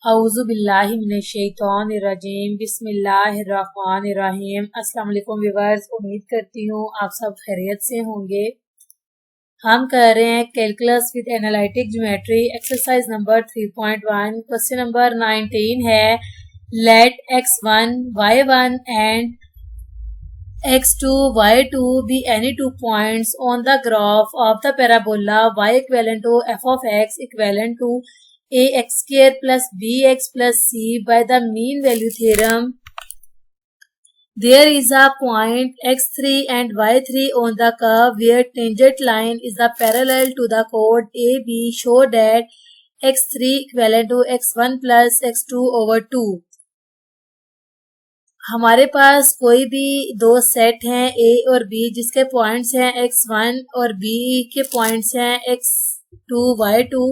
औज़ु बिल्लाहि मिनश शैतानिर्रजीम बिस्मिल्लाहिर्रहमानिर्रहीम। अस्सलाम वालेकुम व्यूअर्स, उम्मीद करती हूँ आप सब खैरियत से होंगे। हम कर रहे हैं calculus with analytic geometry exercise number 3.1। Question number 19 है, let x1 y1 and x2 y2 be any two points on the graph of the parabola y equivalent to f of x equivalent to ax square plus bx plus c by the mean value theorem. There is a point x3 and y3 on the curve where tangent line is the parallel to the chord AB. Show that x3 equivalent to x1 plus x2 over 2. हमारे पास कोई भी दो set हैं A और B जिसके points हैं x1 और B के पॉइंट्स हैं x2 y2।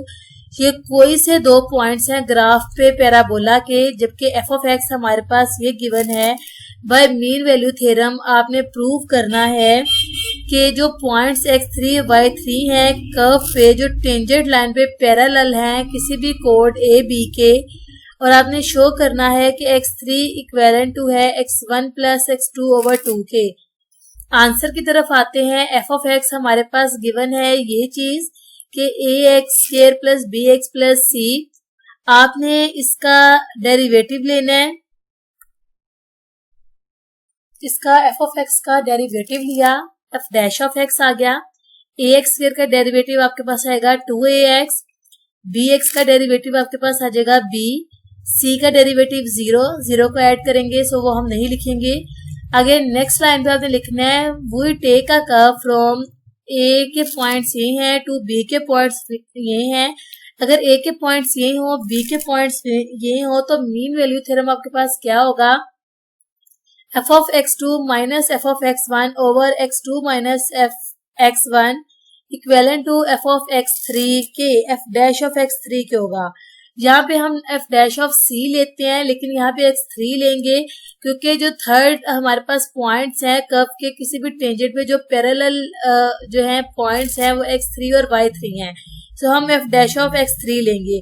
ये कोई से दो पॉइंट्स हैं ग्राफ पे पैराबोला के, जबकि f ऑफ x हमारे पास ये गिवन है। बाय मीन वैल्यू थ्योरम आपने प्रूव करना है कि जो पॉइंट्स x3 y3 हैं कर्व पे जो टेंजेंट लाइन पे पैरेलल हैं किसी भी कोड a b के, और आपने शो करना है कि x3 इक्वेलेंट टू है x1 प्लस x2 ओवर 2 के। आंसर की तरफ आते हैं। f ऑफ x हमारे पास गिवन है ये चीज कि ax square plus bx plus c। आपने इसका डेरिवेटिव लेना है। इसका f ऑफ x का डेरिवेटिव लिया, f डैश ऑफ x आ गया। ax स्क्वायर का डेरिवेटिव आपके पास आएगा 2ax, bx का डेरिवेटिव आपके पास आ जाएगा b, c का डेरिवेटिव 0 को ऐड करेंगे, सो वो हम नहीं लिखेंगे। आगे नेक्स्ट लाइन पे आपने लिखना है we take a curve from a के पॉइंट्स ये हैं टू b के पॉइंट्स ये हैं। अगर a के पॉइंट्स ये हो b के पॉइंट्स ये हो तो मीन वैल्यू थ्योरम आपके पास क्या होगा? f of x2 minus f of x1 over x2 minus f x1 equivalent to f of x3 के f डैश ऑफ x3 के होगा। यहाँ पे हम f डैश ऑफ c लेते हैं, लेकिन यहाँ पे x3 लेंगे क्योंकि जो थर्ड हमारे पास पॉइंट्स हैं कर्व के किसी भी टेंजेंट पे जो पैरेलल जो है पॉइंट्स हैं वो x3 और y3 हैं, सो हम f डैश ऑफ x3 लेंगे।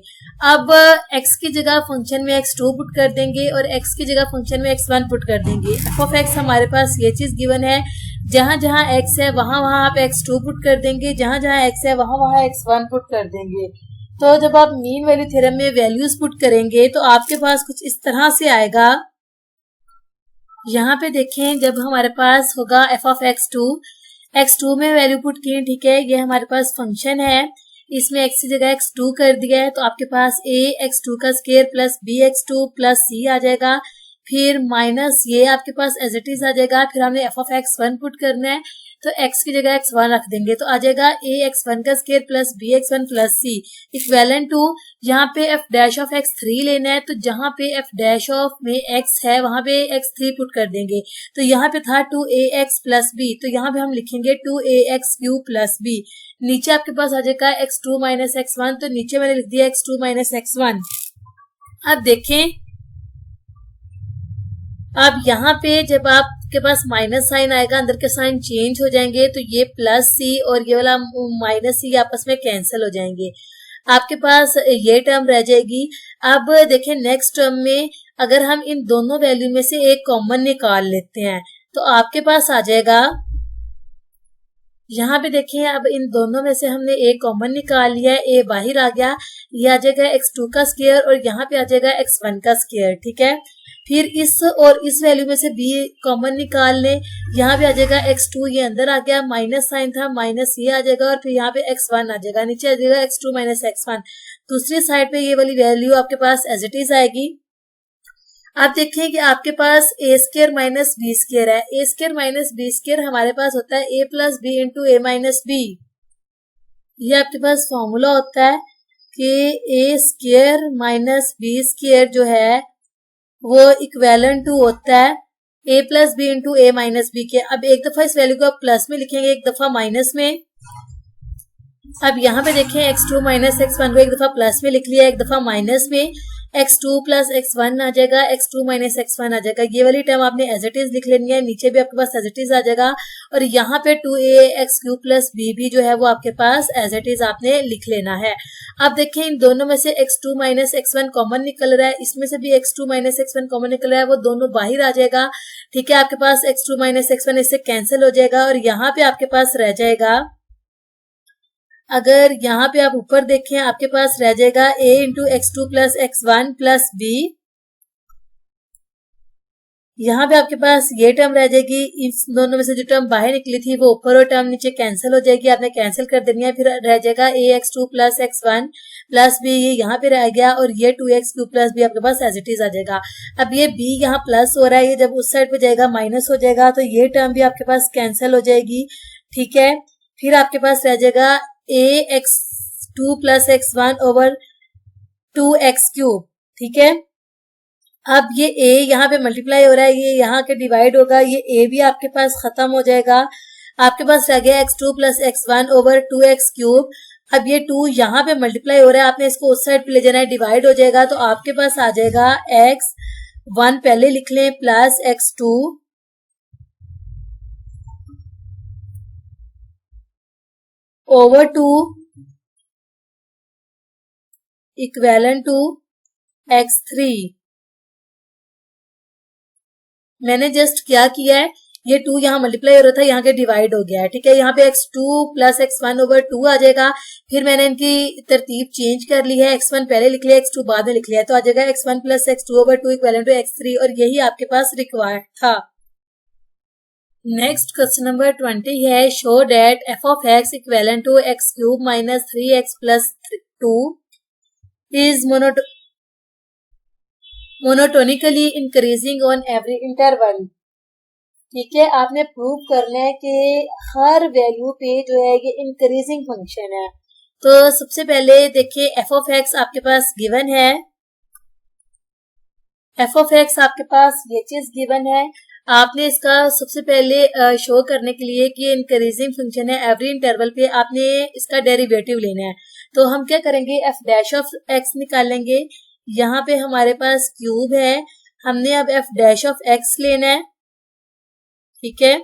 अब x की जगह फंक्शन में x2 पुट कर देंगे और x की जगह फंक्शन में x1 पुट कर देंगे। f ऑफ x हमारे पास ये चीज गिवन है, जहां जहां x है वहां वहां आप x2 पुट कर देंगे, जहां जहां x है वहां वहां x1 पुट कर देंगे। तो जब आप मीन वैल्यू थ्योरम में वैल्यूज पुट करेंगे तो आपके पास कुछ इस तरह से आएगा। यहाँ पे देखें, जब हमारे पास होगा f ऑफ x2 में वैल्यू पुट की, ठीक है, ये हमारे पास फंक्शन है, इसमें x की जगह x2 कर दिया है, तो आपके पास a x2 का square plus b x2 plus c आ जाएगा। फिर माइनस ये आपके पास एज इट इज आ जाएगा। फिर हमने f ऑफ x1 पुट करना है, तो x की जगह x1 रख देंगे, तो आ जाएगा a x1 का square plus b x1 plus c equivalent to, यहाँ पे f डैश ऑफ x3 लेना है, तो जहाँ पे f डैश ऑफ में x है वहां पे x3 पुट कर देंगे। तो यहाँ पे था 2ax प्लस b, तो यहाँ पे हम लिखेंगे 2ax क्यू प्लस b। नीचे आपके पास आ जाएगा x2 माइनस x1, तो नीचे मैंने लिख दिया x2 माइनस x1। अब देखें, अब यहाँ पे जब आपके पास माइनस साइन आएगा अंदर के साइन चेंज हो जाएंगे, तो ये प्लस सी और ये वाला माइनस सी आपस में कैंसिल हो जाएंगे, आपके पास ये टर्म रह जाएगी। अब देखें नेक्स्ट टर्म में अगर हम इन दोनों वैल्यू में से एक कॉमन निकाल लेते हैं तो आपके पास आ जाएगा, यहाँ पे देखें, अब इन दोनों में से हमने एक कॉमन निकाल लिया है, ए बाहर आ गया, ये आ जाएगा x2 का स्क्वायर और यहाँ पे आ जाएगा x1 का स्क्वायर, ठीक है। फिर इस और इस वैल्यू में से b कॉमन निकाल लें, यहाँ पे आ जाएगा x2, ये अंदर आ गया, माइनस साइन था, माइनस ये आ जाएगा और फिर यहाँ पे x1 आ जाएगा, नीचे आ जाएगा x2 माइनस x1। दूसरी साइड पे ये वाली वैल्यू आपके पास एज इट इज आएगी। आप देखें कि आपके पास a square minus B square है। a square minus B square हमारे पास होता है a plus B into A minus B. ये आपके पास फॉर्मूला होता है कि a square minus B square जो है वो इक्वेलेंट टू होता है a plus B into A minus B के। अब एक दफा इस वैल्यू को आप प्लस में लिखेंगे, एक दफा माइनस में। अब यहाँ पे देखें x2 माइनस x1 को एक दफा प्लस में लिख लिया, एक दफा माइनस में। x2 प्लस x1 आ जाएगा, x2 माइनस x1 आ जाएगा। ये वाली टर्म आपने एज इट इज लिख लेनी है, नीचे भी आपके पास एज इट इज आ जाएगा। और यहाँ पे 2ax³ प्लस b भी जो है वो आपके पास एज इट इज आपने लिख लेना है। अब देखें इन दोनों में से x2 माइनस x1 कॉमन निकल रहा है, इसमें से भी x2 माइनस x1 कॉमन निकल रहा है, वो दोनों बाहर आ जाएगा। ठीक है, आपके पास x2 माइनस x1 इससे कैंसिल हो जाएगा और यहाँ पे आपके पास रह जाएगा, अगर यहाँ पे आप ऊपर देखें आपके पास रह जाएगा a into x2 plus x1 plus b। यहाँ पे आपके पास ये टर्म रह जाएगी, इस दोनों में से जो टर्म बाहर निकली थी वो ऊपर और टर्म नीचे कैंसिल हो जाएगी, आपने कैंसिल कर देनी है। फिर रह जाएगा ax2 plus x1 plus b, ये यहाँ पे रह गया और ये 2x³ प्लस b आपके पास एज इट इज आ जाएगा। अब ये b यहाँ प्लस हो रहा है, ये जब उस साइड पे जाएगा माइनस हो जाएगा, तो ये टर्म भी आपके पास कैंसिल हो जाएगी। ठीक है, फिर आपके पास रह जाएगा ax2 plus x1 over 2x³। ठीक है, अब ये a यहाँ पे मल्टीप्लाई हो रहा है, ये यहाँ के डिवाइड होगा, ये a भी आपके पास खत्म हो जाएगा। आपके पास रह गया x2 plus x1 over 2x³। अब ये 2 यहाँ पे मल्टीप्लाई हो रहा है, आपने इसको उस साइड पे ले जाना है, डिवाइड हो जाएगा, तो आपके पास आ जाएगा x1 पहले लिख लें plus x2 over 2 इक्वेलन to x3। मैंने जस्ट क्या किया है, ये 2 यहाँ मल्टीप्लाई हो रहा था, यहाँ के डिवाइड हो गया है। ठीक है, यहाँ पे x2 प्लस x1 ओवर 2 आ जाएगा। फिर मैंने इनकी तरतीब चेंज कर ली है, x1 पहले लिख लिया, x2 बाद में लिख लिया, तो आ जाएगा x1 plus x2 over 2 equal to x3, और यही आपके पास रिक्वायर्ड था। नेक्स्ट क्वेश्चन नंबर 20 है, show that f of x equal to x³ minus 3x plus 2 is monotonically increasing on every interval. ठीक है, आपने प्रूव करना है कि हर वैल्यू पे जो है ये इंक्रीजिंग फंक्शन है। तो सबसे पहले देखिए f ऑफ x आपके पास गिवन है, f ऑफ x आपके पास ये चीज गिवन है। आपने इसका सबसे पहले शो करने के लिए कि इंक्रीजिंग फंक्शन है, एवरी इंटरवल पे आपने इसका डेरिवेटिव लेना है। तो हम क्या करेंगे, f डैश ऑफ x निकालेंगे। यहाँ पे हमारे पास क्यूब है, हमने अब f डैश ऑफ x लेना है। ठीक है,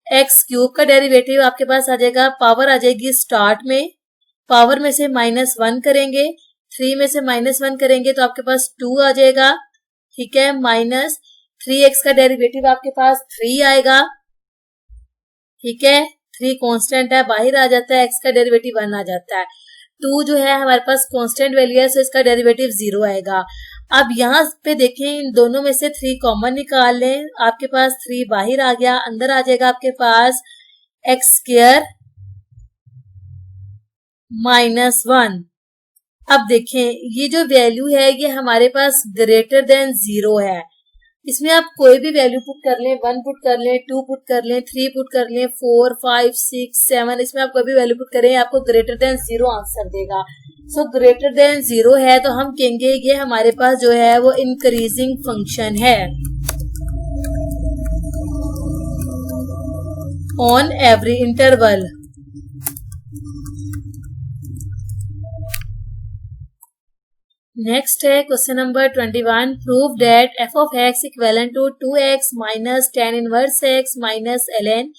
x³ का डेरिवेटिव आपके पास आ जाएगा, पावर आ जाएगी स्टार्ट में, पावर में से -1 करेंगे, 3 में से -1 करेंगे तो आपके पास 2 आ जाएगा। ठीक है, माइनस 3x का डेरिवेटिव आपके पास 3 आएगा। ठीक है, 3 कांस्टेंट है, बाहर आ जाता है, x का डेरिवेटिव 1 आ जाता है। 2 जो है हमारे पास कांस्टेंट वैल्यू है, सो इसका डेरिवेटिव 0 आएगा। अब यहाँ पे देखें, इन दोनों में से 3 कॉमन निकाल लें, आपके पास 3 बाहर आ गया, अंदर आ जाएगा आपके पास x² -1। अब देखें, ये जो वैल्यू है ये हमारे पास ग्रेटर देन 0 है। इसमें आप कोई भी वैल्यू पुट कर लें, 1 पुट कर लें, 2 पुट कर लें, 3 पुट कर लें, 4, 5, 6, 7, इसमें आप कोई भी वैल्यू पुट करें, आपको ग्रेटर देन 0 आंसर देगा। सो ग्रेटर देन 0 है तो हम कहेंगे ये हमारे पास जो है वो इंक्रीजिंग फंक्शन है ऑन एवरी इंटरवल। नेक्स्ट है question number 21, prove that f of x equal to 2x minus tan inverse x minus ln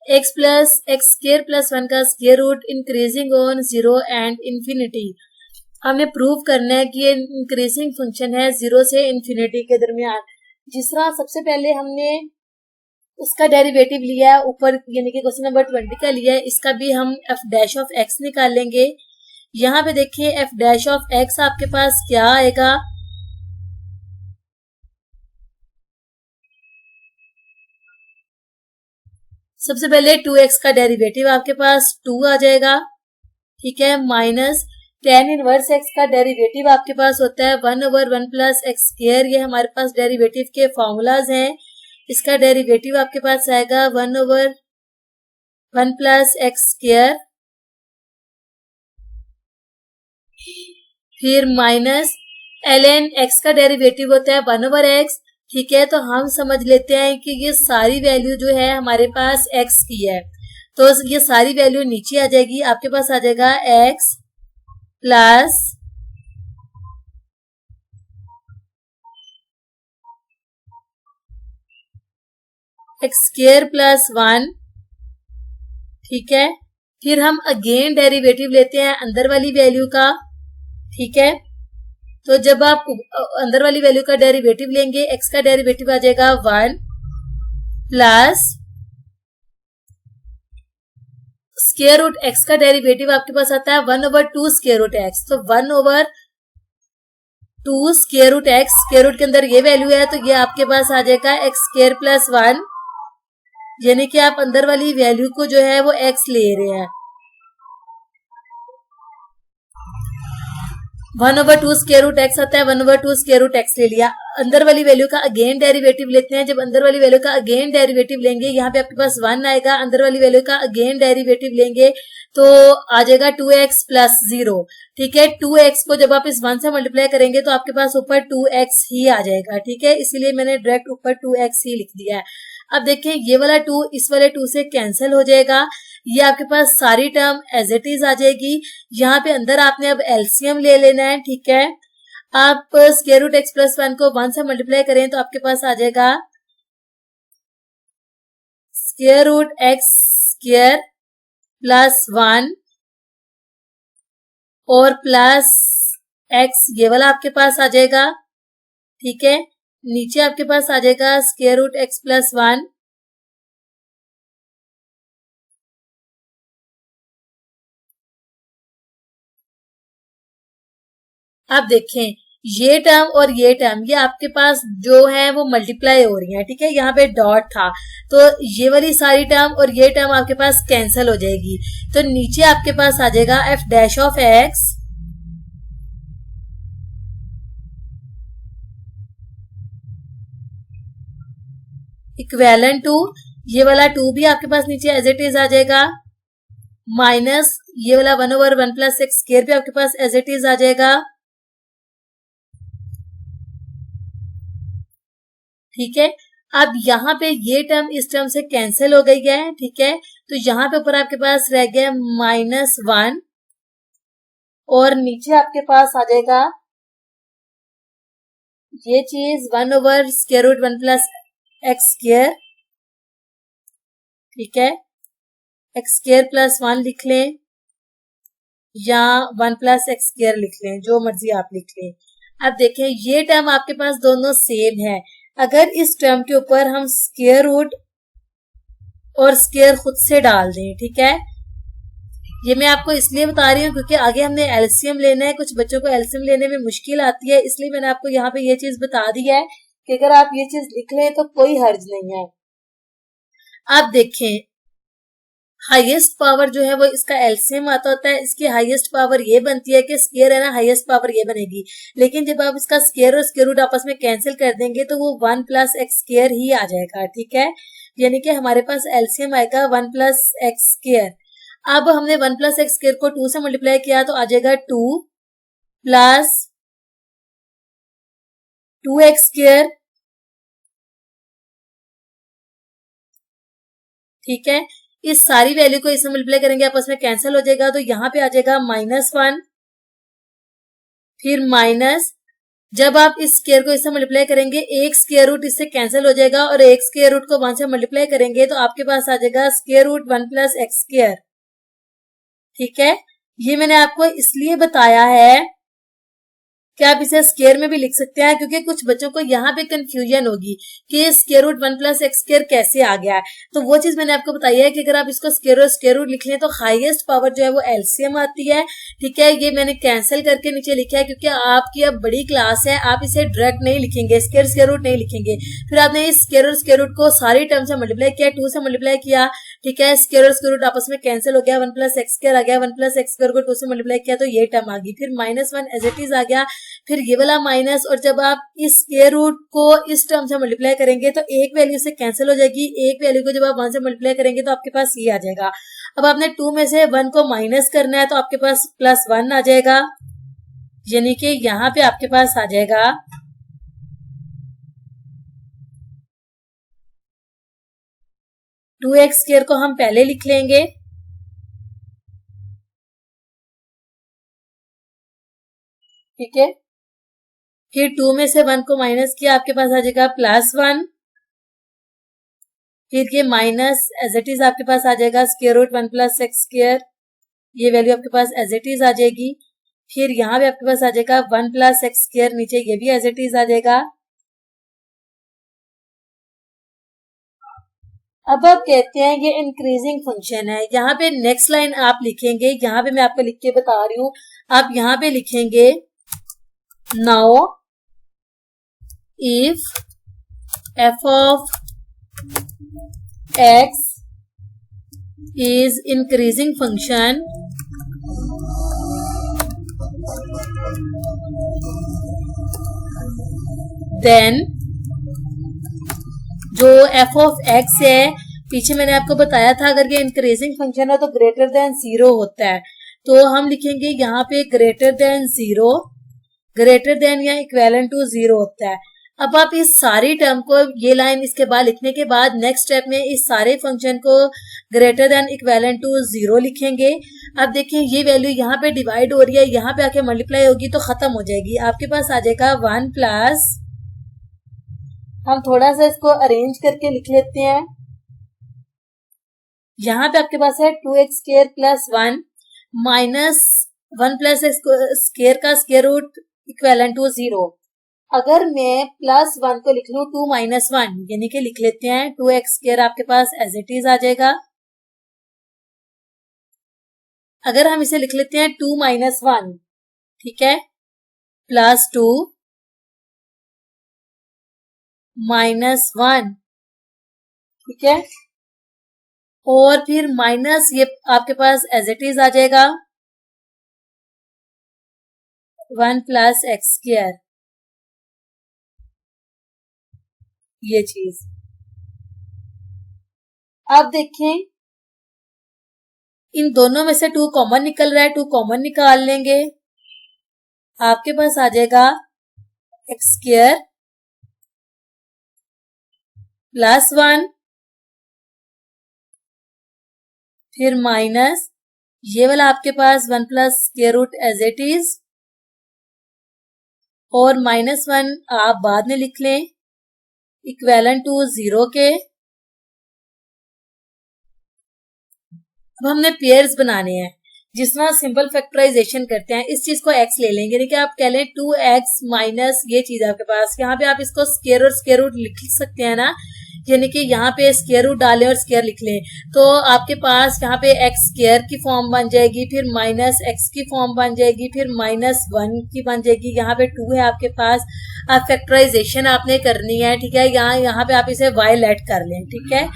x plus x² plus 1 का square root increasing on 0 and infinity. हमने prove करना है कि ये increasing function है 0 से infinity के दरमियान। जिस तरह सबसे पहले हमने उसका डेरिवेटिव लिया है ऊपर, यानी कि क्वेश्चन नंबर 20 का लिया है, इसका भी हम f डैश ऑफ x निकालेंगे। यहाँ पे देखिए f डैश ऑफ x आपके पास क्या आएगा, सबसे पहले 2x का डेरिवेटिव आपके पास 2 आ जाएगा। ठीक है, माइनस tan इनवर्स x का डेरिवेटिव आपके पास होता है 1/1 प्लस x²। ये हमारे पास डेरिवेटिव के फॉर्मूलाज हैं। इसका डेरिवेटिव आपके पास आएगा 1/1 प्लस x², फिर माइनस ln x का डेरिवेटिव होता है 1/x। ठीक है, तो हम समझ लेते हैं कि ये सारी वैल्यू जो है हमारे पास x की है। तो ये सारी वैल्यू नीचे आ जाएगी, आपके पास आ जाएगा x plus X square plus 1। ठीक है, फिर हम अगेन डेरिवेटिव लेते हैं अंदर वाली वैल्यू का। ठीक है, तो जब आप अंदर वाली वैल्यू का डेरिवेटिव लेंगे, x का डेरिवेटिव आ जाएगा 1 प्लस स्क्वायर रूट x का डेरिवेटिव आपके पास आता है 1/2 स्क्वायर रूट x। तो 1/2 square root x, square root के अंदर ये वैल्यू है तो ये आपके पास आ जाएगा x स्क्वायर प्लस 1, यानी कि आप अंदर वाली वैल्यू को जो है वो x ले रहे हैं। 1/2 स्क्वायर रूट x आता है, 1/2 स्क्वायर रूट x ले लिया। अंदर वाली वैल्यू का अगेन डेरिवेटिव लेते हैं। जब अंदर वाली वैल्यू का अगेन डेरिवेटिव लेंगे, यहाँ पे आपके पास 1 आएगा। अंदर वाली वैल्यू का अगेन डेरिवेटिव लेंगे तो आ जाएगा 2x प्लस 0। ठीक है, 2x को जब आप इस 1 से मल्टीप्लाई करेंगे तो आपके पास ऊपर 2x ही आ जाएगा। ठीक है, इसीलिए मैंने डायरेक्ट ऊपर 2x ही लिख दिया है। अब देखें, ये वाला 2 इस वाले 2 से कैंसिल हो जाएगा, ये आपके पास सारी टर्म एज इट इज आ जाएगी। यहाँ पे अंदर आपने अब एलसीएम ले लेना है। ठीक है, आप स्क्वायर रूट x प्लस 1 को 1 से मल्टीप्लाई करें तो आपके पास आ जाएगा square root x square plus 1 और प्लस x, ये वाला आपके पास आ जाएगा। ठीक है, नीचे आपके पास आ जाएगा स्क्वायर रूट x प्लस 1। अब देखें, ये टर्म और ये टर्म ये आपके पास जो है वो मल्टीप्लाई हो रही है। ठीक है, यहाँ पे डॉट था तो ये वाली सारी टर्म और ये टर्म आपके पास कैंसिल हो जाएगी। तो नीचे आपके पास आ जाएगा f dash of x equal to, ये वाला 2 भी आपके पास नीचे एज इट इज आ जाएगा, माइनस ये वाला 1/1 प्लस एक्स स्क्वायर भी आपके पास एज इट इज आ जाएगा। ठीक है, अब यहाँ पे ये टर्म इस टर्म से कैंसिल हो गई है। ठीक है, तो यहाँ पे ऊपर आपके पास रह गया -1 और नीचे आपके पास आ जाएगा ये चीज 1/√1 प्लस एक्स स्क्वायर। ठीक है, एक्स स्क्वायर प्लस 1 लिख लें या 1 प्लस एक्स स्क्वायर लिख लें, जो मर्जी आप लिख लें। अब देखें, ये टर्म आपके पास दोनों सेम है। अगर इस टर्म के ऊपर हम स्क्वायर रूट और स्क्वायर खुद से डाल दें, ठीक है, ये मैं आपको इसलिए बता रही हूँ क्योंकि आगे हमने एलसीएम लेना है। कुछ बच्चों को एलसीएम लेने में मुश्किल आती है, इसलिए मैंने आपको यहाँ पे ये चीज बता दी है कि अगर आप ये चीज लिख लें तो कोई हर्ज नहीं है। आप देखें, हाईएस्ट पावर जो है वो इसका एलसीएम आता होता है। इसकी हाईएस्ट पावर ये बनती है कि स्क्वायर है ना, हाईएस्ट पावर ये बनेगी। लेकिन जब आप इसका स्क्वायर और स्क्वायर रूट आपस में कैंसिल कर देंगे तो वो 1 प्लस एक्स स्क्वायर ही आ जाएगा। ठीक है, यानी कि हमारे पास एलसीएम आएगा 1 प्लस एक्स स्क्वायर। अब हमने 1 प्लस एक्स स्क्वायर को 2 से मल्टीप्लाई किया तो आ जाएगा 2 प्लस 2x स्क्वायर। ठीक है, इस सारी वैल्यू को इससे मल्टीप्लाई करेंगे, आपस में कैंसिल हो जाएगा तो यहाँ पे आ जाएगा -1 फिर माइनस, जब आप इस स्क्वायर को इससे मल्टीप्लाई करेंगे एक स्क्वायर रूट इससे कैंसिल हो जाएगा और एक स्क्वायर रूट को 1 से मल्टीप्लाई करेंगे तो आपके पास आ जाएगा square root 1 plus X square. ठीक है, ये मैंने आपको इसलिए बताया है कि आप इसे स्क्वायर में भी लिख सकते हैं क्योंकि कुछ बच्चों को यहाँ पे कंफ्यूजन होगी कि square root 1 plus X square कैसे आ गया है। तो वो चीज मैंने आपको बताई है कि अगर आप इसको स्क्वायर रूट लिख लें तो हाईएस्ट पावर जो है वो एलसीएम आती है। ठीक है, ये मैंने कैंसिल करके नीचे लिखा है क्योंकि आपकी अब बड़ी क्लास है, आप इसे डायरेक्ट नहीं लिखेंगे, स्क्वायर रूट नहीं लिखेंगे। फिर आपने इस स्क्वायर रूट को सारी टर्म से मल्टीप्लाई किया, 2 से मल्टीप्लाई किया। ठीक है, स्क्वायर रूट आपस में कैंसिल हो गया, 1 प्लस एक्स स्क्वायर आ गया, 1 प्लस एक्स स्क्वायर को 2 से मल्टीप्लाई किया तो ये टर्म आ गई, फिर -1 एज इट इज आ गया, फिर ये वाला माइनस, और जब आप इस स्क्वायर रूट को इस टर्म से मल्टीप्लाई करेंगे तो एक वैल्यू से कैंसिल हो जाएगी, एक वैल्यू को जब आप 1 से मल्टीप्लाई करेंगे तो आपके पास ये आ जाएगा। अब आपने 2 में से 1 को माइनस करना है तो आपके पास +1 आ जाएगा, यानी कि यहाँ पे आपके पास आ जाएगा 2x स्क्वायर को हम पहले लिख लेंगे, ठीक है। फिर 2 में से 1 को माइनस किया, आपके पास आ जाएगा +1। फिर ये माइनस एज इट इज आपके पास आ जाएगा स्क्वायर रूट 1 + x स्क्वायर, ये वैल्यू आपके पास एज इट इज आ जाएगी। फिर यहाँ पे आपके पास आ जाएगा 1 + x स्क्वायर, नीचे ये भी एज इट इज आ जाएगा। अब आप कहते हैं ये इंक्रीजिंग फंक्शन है, यहाँ पे नेक्स्ट लाइन आप लिखेंगे, यहाँ पे मैं आपको लिख के बता रही हूँ, आप यहाँ पे लिखेंगे now if f of x is increasing function then जो f of x है, पीछे मैंने आपको बताया था अगर ये इंक्रीजिंग फंक्शन है तो ग्रेटर देन 0 होता है, तो हम लिखेंगे यहाँ पे ग्रेटर देन 0, ग्रेटर देन या इक्विवेलेंट टू 0 होता है। अब आप इस सारी टर्म को, ये लाइन इसके बाद लिखने के बाद नेक्स्ट स्टेप में इस सारे फंक्शन को ग्रेटर देन इक्विवेलेंट टू 0 लिखेंगे। अब देखिए ये वैल्यू यहाँ पे डिवाइड हो रही है, यहाँ पे आके मल्टीप्लाई होगी तो खत्म हो जाएगी, आपके पास आ जाएगा 1 प्लस, हम थोड़ा सा इसको अरेंज करके लिख लेते हैं, यहाँ पे आपके पास है 2x square plus 1 minus 1 + x square का स्क्वायर रूट इक्विवेलेंट टू 0। अगर मैं +1 को लिख लूं 2 - 1 यानी कि लिख लेते हैं 2x स्क्वायर आपके पास एज इट इज आ जाएगा। अगर हम इसे लिख लेते हैं 2 - 1, ठीक है, +2 -1, ठीक है, और फिर माइनस ये आपके पास एज इट इज आ जाएगा 1 + x स्क्वायर, ये चीज। अब देखें इन दोनों में से 2 कॉमन निकल रहा है, 2 कॉमन निकाल लेंगे, आपके पास आ जाएगा x स्क्वायर +1 फिर माइनस ये वाला आपके पास 1 + square root as it is, और -1 आप बाद में लिख लें इक्विवेलेंट टू 0 के। अब हमने पेयर्स बनाने हैं, जिसमें सिंपल फैक्टराइजेशन करते हैं, इस चीज को x ले लेंगे, यानी कि आप कह लें 2x माइनस ये चीज आपके पास, यहाँ पे आप इसको स्क्वायर और स्क्वायर रूट लिख सकते हैं ना, यानी कि यहाँ पे स्क्वायर रूट डालें और स्क्वायर लिख लें, तो आपके पास यहाँ पे x स्क्वायर की फॉर्म बन जाएगी, फिर -x की फॉर्म बन जाएगी, फिर -1 की बन जाएगी, यहाँ पे 2 है आपके पास। अब फैक्टराइजेशन आपने करनी है, ठीक है, यहाँ पे आप इसे y लेट कर लें, ठीक है।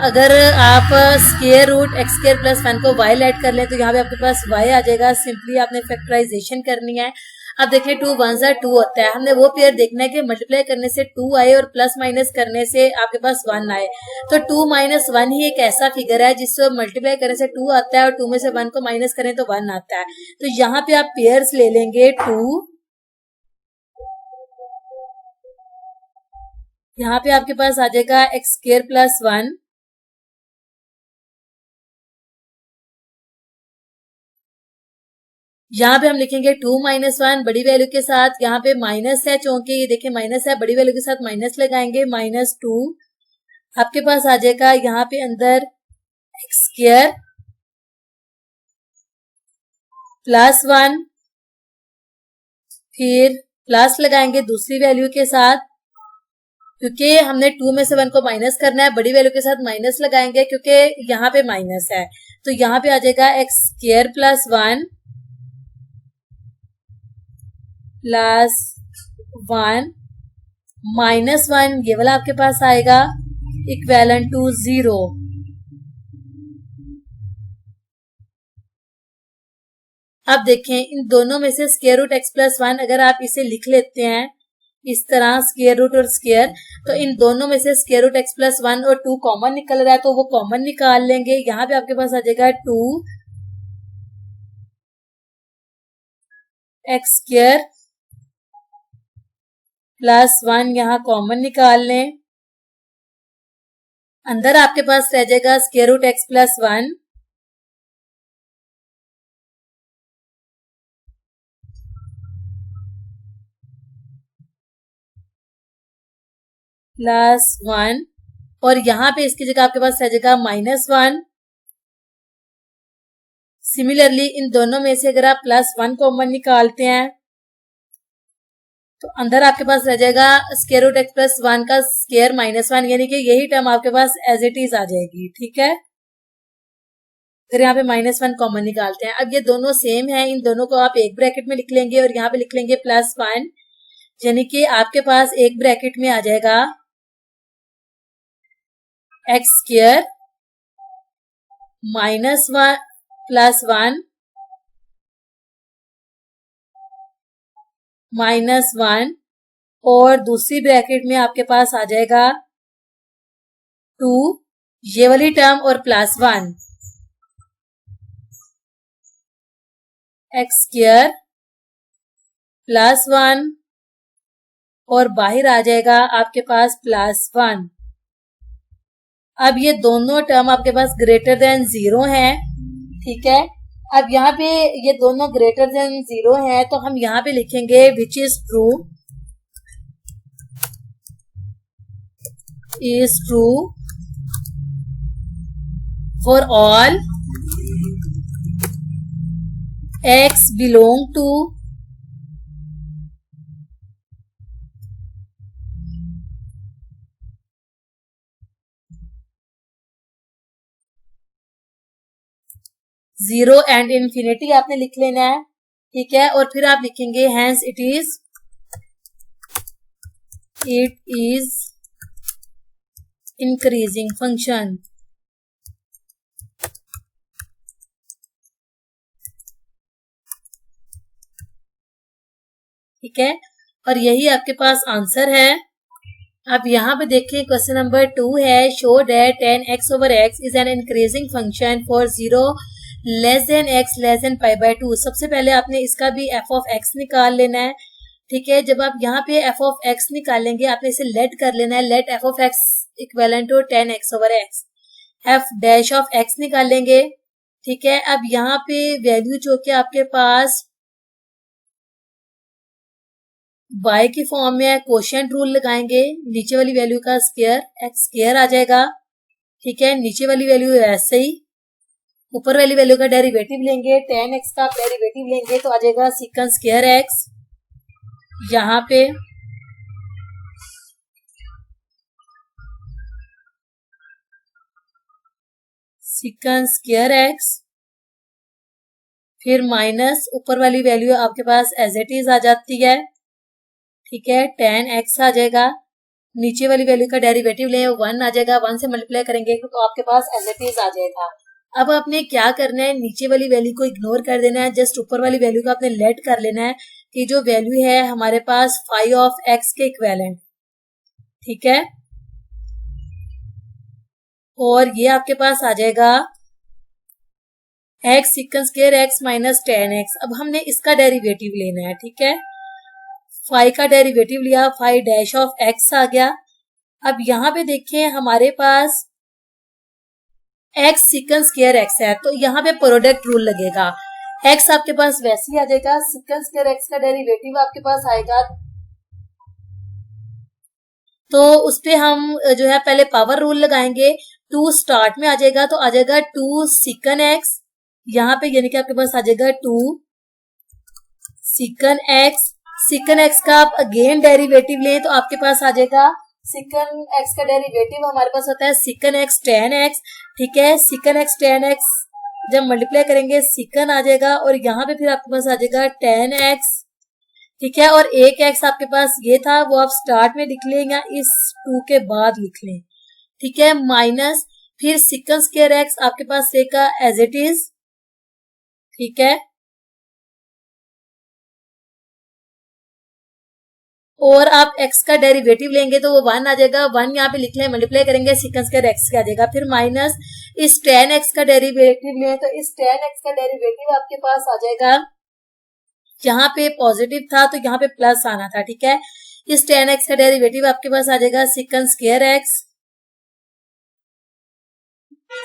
अगर आप स्क्वायर रूट x स्क्वायर + 1 को y लेट कर लें तो यहाँ पे आपके पास y आ जाएगा, सिंपली आपने फैक्टराइजेशन करनी है। अब देखिए 2 × 1 = 2 होता है, हमने वो पेयर देखना है कि मल्टीप्लाई करने से 2 आए और प्लस माइनस करने से आपके पास 1 आए, तो 2 - 1 ही एक ऐसा फिगर है जिसको मल्टीप्लाई करने से 2 आता है और 2 में से 1 को माइनस करें तो 1 आता है, तो यहाँ पे आप पेयर्स ले लेंगे 2, यहाँ पे आपके पास आ जाएगा x स्क्वायर + 1, यहाँ पे हम लिखेंगे 2 - 1 बड़ी वैल्यू के साथ, यहाँ पे माइनस है चूंकि ये देखिए माइनस है, बड़ी वैल्यू के साथ माइनस लगाएंगे, -2 आपके पास आ जाएगा यहाँ पे अंदर x स्क्वायर +1, फिर प्लस लगाएंगे दूसरी वैल्यू के साथ, क्योंकि हमने 2 में से 1 को माइनस करना है, बड़ी वैल्यू के साथ माइनस लगाएंगे क्योंकि यहाँ पे माइनस है, तो यहाँ पे आ जाएगा x स्क्वायर +1 +1 -1 ये वाला आपके पास आएगा इक्विवेलेंट टू 0। अब देखें इन दोनों में से स्क्वायर रूट x + 1 अगर आप इसे लिख लेते हैं इस तरह स्क्वायर रूट और स्क्वायर, तो इन दोनों में से स्क्वायर रूट x + 1 और 2 कॉमन निकल रहा है तो वो कॉमन निकाल लेंगे, यहाँ पे आपके पास आ जाएगा 2x स्क्वायर +1, यहाँ कॉमन निकाल लें, अंदर आपके पास रह जाएगा square root X plus 1 plus 1 और यहां पे इसकी जगह आपके पास रह जाएगा -1। सिमिलरली इन दोनों में से अगर आप +1 कॉमन निकालते हैं तो अंदर आपके पास रह जाएगा स्क्वायर रूट एक्स प्लस 1 का स्क्वायर -1, यानी कि यही टर्म आपके पास एज इट इज आ जाएगी। ठीक है, अगर यहाँ पे -1 कॉमन निकालते हैं। अब ये दोनों सेम है, इन दोनों को आप एक ब्रैकेट में लिख लेंगे और यहाँ पे लिख लेंगे +1, यानी कि आपके पास एक ब्रैकेट में आ जाएगा एक्स स्क्वायर -1 +1 -1 और दूसरी ब्रैकेट में आपके पास आ जाएगा 2, ये वाली टर्म और +1 एक्स स्क्वायर +1 और बाहर आ जाएगा आपके पास +1। अब ये दोनों टर्म आपके पास ग्रेटर देन 0 है। ठीक है, अब यहाँ पे ये दोनों ग्रेटर देन 0 है तो हम यहाँ पे लिखेंगे which is true for all x belong to zero and infinity आपने लिख लेना है। ठीक है, और फिर आप लिखेंगे hence it is increasing function. ठीक है, और यही आपके पास आंसर है। अब यहाँ पे देखें क्वेश्चन नंबर 2 है, show that tan x/x is an increasing function for 0 less than x less than π/2। सबसे पहले आपने इसका भी f(x) निकाल लेना है। ठीक है, जब आप यहाँ पे f(x) निकालेंगे आपने इसे लेट कर लेना है, late f(x) equivalent to tan x/x। f(x) निकालेंगे। ठीक है, अब यहाँ पे वैल्यू जो कि आपके पास y की फॉर्म में है, कोशेंट रूल लगाएंगे, नीचे वाली वैल्यू का स्क्वायर x स्क्वायर आ जाएगा। ठीक है, नीचे वाली वैल्यू ऐसे ही, ऊपर वाली वैल्यू का डेरिवेटिव लेंगे, tan x का डेरिवेटिव लेंगे तो आ जाएगा सीकन स्क्वायर x। यहाँ पे सीकन स्क्वायर x, फिर माइनस ऊपर वाली वैल्यू आपके पास एज इट इज आ जाती है। ठीक है, tan x आ जाएगा, नीचे वाली वैल्यू का डेरिवेटिव लें 1 आ जाएगा, 1 से मल्टीप्लाई करेंगे तो आपके पास एज इट इज आ जाएगा। अब आपने क्या करना है, नीचे वाली वैल्यू को इग्नोर कर देना है, जस्ट ऊपर वाली वैल्यू को आपने लेट कर लेना है कि जो वैल्यू है हमारे पास फाई ऑफ x के इक्विवेलेंट। ठीक है, और ये आपके पास आ जाएगा x secant square x minus tan x। अब हमने इसका डेरिवेटिव लेना है। ठीक है, फाई का डेरिवेटिव लिया, फाई डैश ऑफ x आ गया। अब यहाँ पे देखें हमारे पास x सीकन स्क्वायर x है तो यहाँ पे प्रोडक्ट रूल लगेगा, x आपके पास वैसे ही आ जाएगा, सीकन स्क्वायर x का डेरिवेटिव आपके पास आएगा तो उस पे हम जो है पहले पावर रूल लगाएंगे, 2 स्टार्ट में आ जाएगा तो आ जाएगा 2 सीकन x, यहाँ पे यानी कि आपके पास आ जाएगा 2 सीकन x। सीकन x का आप अगेन डेरिवेटिव लें तो आपके पास आ जाएगा सीकन x का डेरिवेटिव हमारे पास होता है सीकन x tan x। ठीक है, सीकन x tan x जब मल्टीप्लाई करेंगे सीकन आ जाएगा और यहाँ पे फिर आपके पास आ जाएगा tan x। ठीक है, और एक x आपके पास ये था वो आप स्टार्ट में लिख लें या इस 2 के बाद लिख लें। ठीक है, माइनस फिर सीकन स्क्वायर x आपके पास रहेगा एज इट इज। ठीक है, और आप x का डेरिवेटिव लेंगे तो वो 1 आ जाएगा, 1 यहाँ पे लिख लें, मल्टीप्लाई करेंगे सीकन स्क्वायर x का आ जाएगा, फिर माइनस इस tan x का डेरिवेटिव लें तो इस tan x का डेरिवेटिव आपके पास आ जाएगा, यहाँ पे पॉजिटिव था तो यहाँ पे प्लस आना था। ठीक है, इस tan x का डेरिवेटिव आपके पास आ जाएगा सीकन स्क्वायर x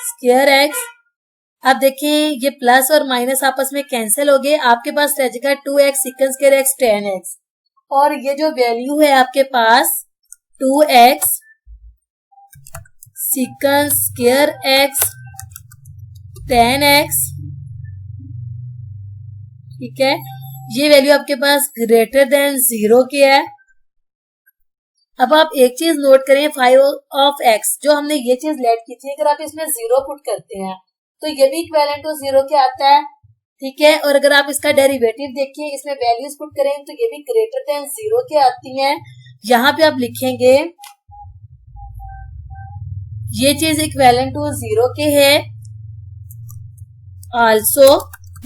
स्क्वायर एक्स। अब देखें ये प्लस और माइनस आपस में कैंसिल हो गए, आपके पास रह जाएगा 2x सिकन square x tan x। और ये जो वैल्यू है आपके पास 2x सिकन square x tan x, ठीक है, ये वैल्यू आपके पास ग्रेटर देन 0 की है। अब आप एक चीज नोट करें, 5 जो हमने ये चीज लेट की थी, अगर आप इसमें 0 पुट करते हैं तो ये भी इक्विवेलेंट टू 0 के आता है, ठीक है। और अगर आप इसका डेरिवेटिव देखिए, इसमें वैल्यूज पुट करें तो ये भी ग्रेटर देन 0 के आती हैं। यहाँ पे आप लिखेंगे ये चीज इक्विवेलेंट टू 0 के है। आल्सो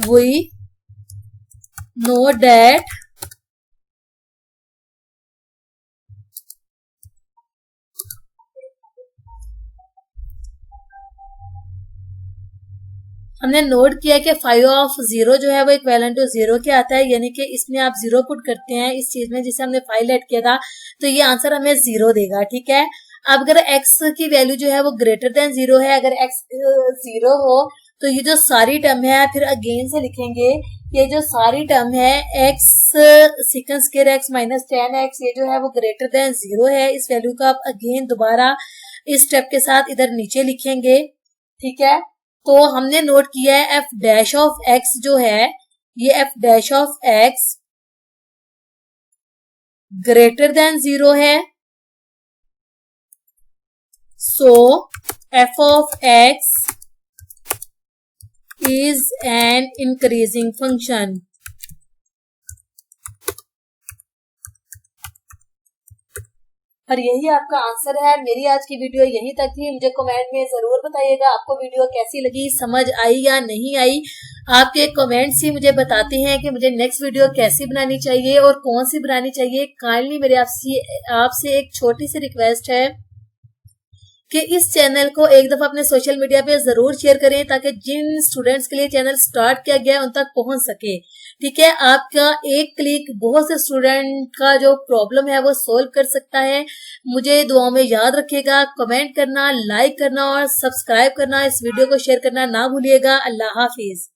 वी नो दैट हमने नोट किया कि 5 जो है वो इक्विवेलेंट टू 0 के आता है, यानी कि इसमें आप 0 पुट करते हैं इस चीज में जिसे हमने 5 ऐड किया था, तो ये आंसर हमें 0 देगा, ठीक है। अब अगर x की वैल्यू जो है वो ग्रेटर देन 0 है, अगर x 0 हो तो ये जो सारी टर्म है, फिर अगेन से लिखेंगे ये जो सारी टर्म है x secant square x minus tan x, ये जो है वो ग्रेटर देन 0 है। इस वैल्यू का आप अगेन दोबारा इस स्टेप के साथ इधर नीचे लिखेंगे, ठीक है। तो हमने नोट किया है f डैश ऑफ x जो है, ये f dash of x greater than 0 है। सो f of x is an increasing function. और यही आपका आंसर है। मेरी आज की वीडियो यहीं तक थी। मुझे कमेंट में जरूर बताइएगा आपको वीडियो कैसी लगी, समझ आई या नहीं आई। आपके कमेंट से मुझे बताते हैं कि मुझे नेक्स्ट वीडियो कैसी बनानी चाहिए और कौन सी बनानी चाहिए। काइंडली मेरे आपसे एक छोटी सी रिक्वेस्ट है कि इस चैनल को एक दफा अपने सोशल मीडिया पे जरूर शेयर करें, ताकि जिन स्टूडेंट्स के लिए चैनल स्टार्ट किया गया है उन तक पहुंच सके, ठीक है। आपका एक क्लिक बहुत से स्टूडेंट का जो प्रॉब्लम है वो सोल्व कर सकता है। मुझे दुआओं में याद रखिएगा, कमेंट करना, लाइक करना और सब्सक्राइब करना, इस वीडियो को शेयर करना ना भूलिएगा। अल्लाह हाफिज।